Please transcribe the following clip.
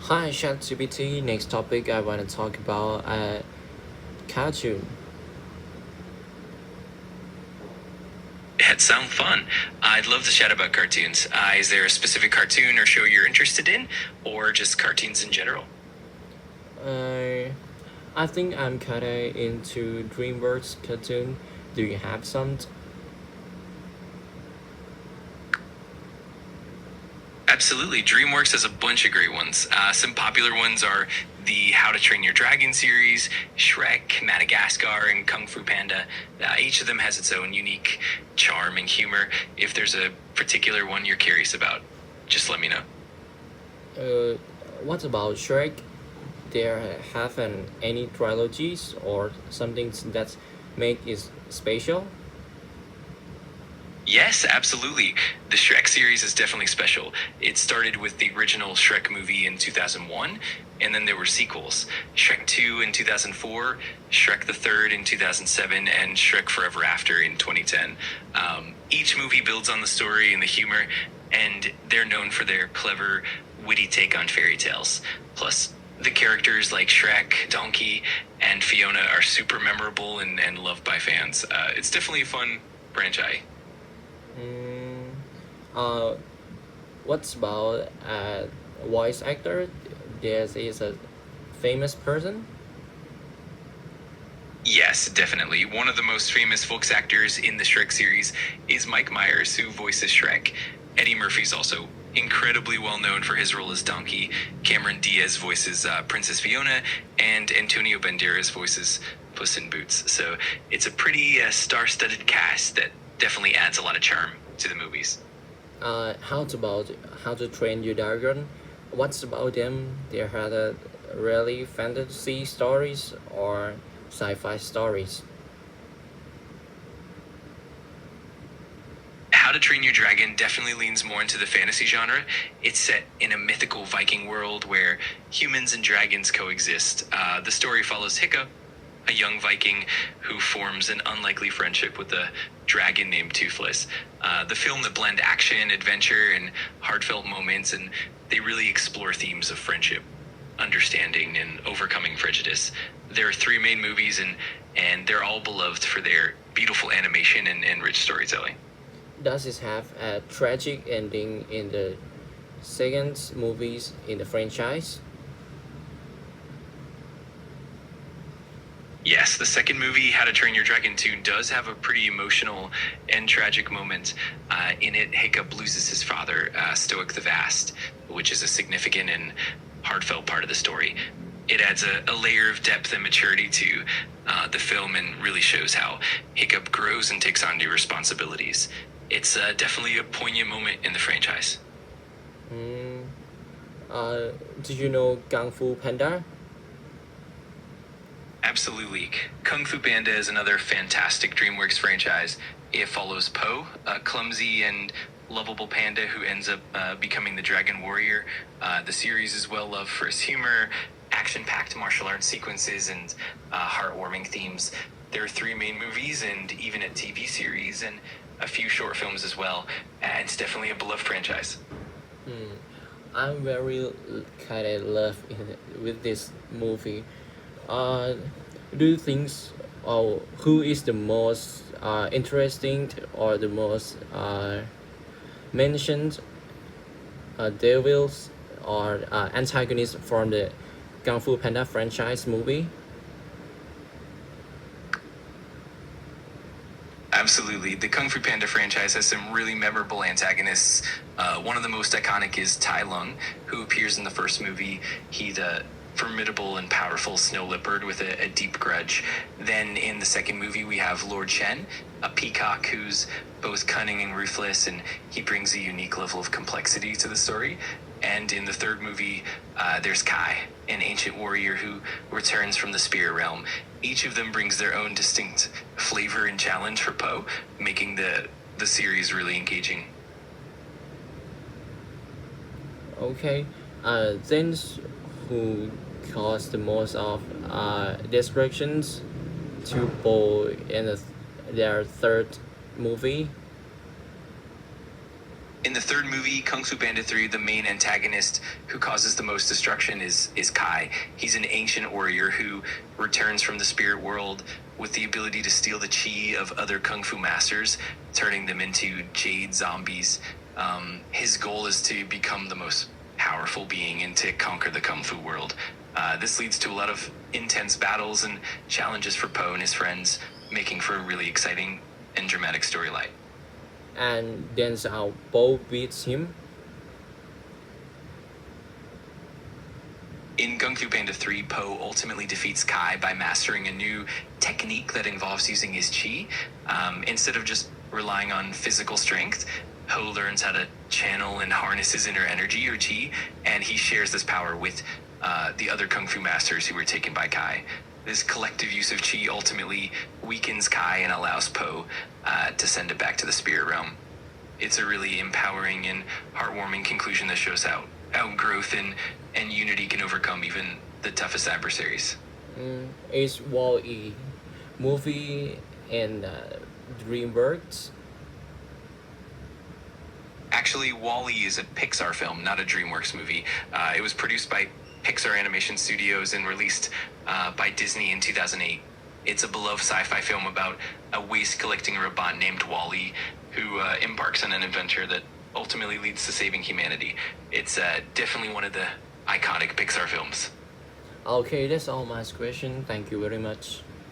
Hi, ChatGPT. Next topic I want to talk about cartoon. That sounds fun. I'd love to chat about cartoons. Is there a specific cartoon or show you're interested in, or just cartoons in general? Uh, I think I'm kind of into DreamWorks cartoon. Do you have some? Absolutely. DreamWorks has a bunch of great ones. Some popular ones are the How to Train Your Dragon series, Shrek, Madagascar, and Kung Fu Panda. Each of them has its own unique charm and humor. If there's a particular one you're curious about, just let me know. Uh, what about Shrek? There haven't any trilogies or something that make it special? Yes, absolutely. The Shrek series is definitely special. It started with the original Shrek movie in 2001, and then there were sequels Shrek 2 in 2004, Shrek the Third in 2007, and Shrek Forever After in 2010. Each movie builds on the story and the humor, and they're known for their clever, witty take on fairy tales. Plus, the characters like Shrek, Donkey, and Fiona are super memorable and loved by fans. It's definitely a fun franchise. Mm, uh, what's about voice actor? There is a famous person. Yes, definitely. One of the most famous voice actors in the Shrek series is Mike Myers, who voices Shrek. Eddie Murphy's also incredibly well known for his role as Donkey. Cameron Diaz voices Princess Fiona, and Antonio Banderas voices Puss in Boots. So it's a pretty star-studded cast that definitely adds a lot of charm to the movies. How about how to train your dragon? What's about them? They had a really fantasy stories or sci-fi stories. How to Train Your Dragon definitely leans more into the fantasy genre. It's set in a mythical Viking world where humans and dragons coexist. The story follows Hiccup, a young Viking who forms an unlikely friendship with a dragon named Toothless. The film that blend action, adventure, and heartfelt moments, and they really explore themes of friendship, understanding, and overcoming prejudice. There are three main movies, and they're all beloved for their beautiful animation and rich storytelling. Does it have a tragic ending in the second movies in the franchise? Yes, the second movie, How to Train Your Dragon 2, does have a pretty emotional and tragic moment. In it, Hiccup loses his father, Stoic the Vast, which is a significant and heartfelt part of the story. It adds a layer of depth and maturity to the film and really shows how Hiccup grows and takes on new responsibilities. It's definitely a poignant moment in the franchise. Mm, uh, do you know Kung Fu Panda? Absolutely. Kung Fu Panda is another fantastic DreamWorks franchise. It follows Po, a clumsy and lovable panda who ends up becoming the Dragon Warrior. The series is well loved for its humor, action packed martial arts sequences, and heartwarming themes. There are three main movies and even a TV series and a few short films as well. It's definitely a beloved franchise. Hmm. I'm very kind of love with this movie. Uh, do you think? Oh, who is the most interesting or the most mentioned devils or antagonists from the Kung Fu Panda franchise movie? Absolutely. The Kung Fu Panda franchise has some really memorable antagonists. One of the most iconic is Tai Lung, who appears in the first movie. He's a formidable and powerful snow leopard with a deep grudge. Then in the second movie, we have Lord Shen, a peacock who's both cunning and ruthless, and he brings a unique level of complexity to the story. And in the third movie, there's Kai, an ancient warrior who returns from the spirit realm. Each of them brings their own distinct flavor and challenge for Poe, making the series really engaging. Okay. Then who caused the most of destructions to Bo in their third movie? In the third movie, Kung Fu Panda 3, the main antagonist who causes the most destruction is Kai. He's an ancient warrior who returns from the spirit world with the ability to steal the chi of other kung fu masters, turning them into jade zombies. His goal is to become the most powerful being and to conquer the kung fu world. This leads to a lot of intense battles and challenges for Po and his friends, making for a really exciting and dramatic storyline. And then our Bo beats him. In Kung Fu Panda 3, Po ultimately defeats Kai by mastering a new technique that involves using his chi. Instead of just relying on physical strength, Po learns how to channel and harness his inner energy or chi, and he shares this power with the other Kung Fu masters who were taken by Kai. This collective use of chi ultimately weakens Kai and allows Po to send it back to the spirit realm. It's a really empowering and heartwarming conclusion that shows how growth and unity can overcome even the toughest adversaries. Is Wall-E movie and DreamWorks? Actually, Wall-E is a Pixar film, not a DreamWorks movie. It was produced by Pixar Animation Studios and released by Disney in 2008. It's a beloved sci-fi film about a waste-collecting robot named Wall-E who embarks on an adventure that ultimately leads to saving humanity. It's definitely one of the iconic Pixar films. Okay, that's all my question. Thank you very much.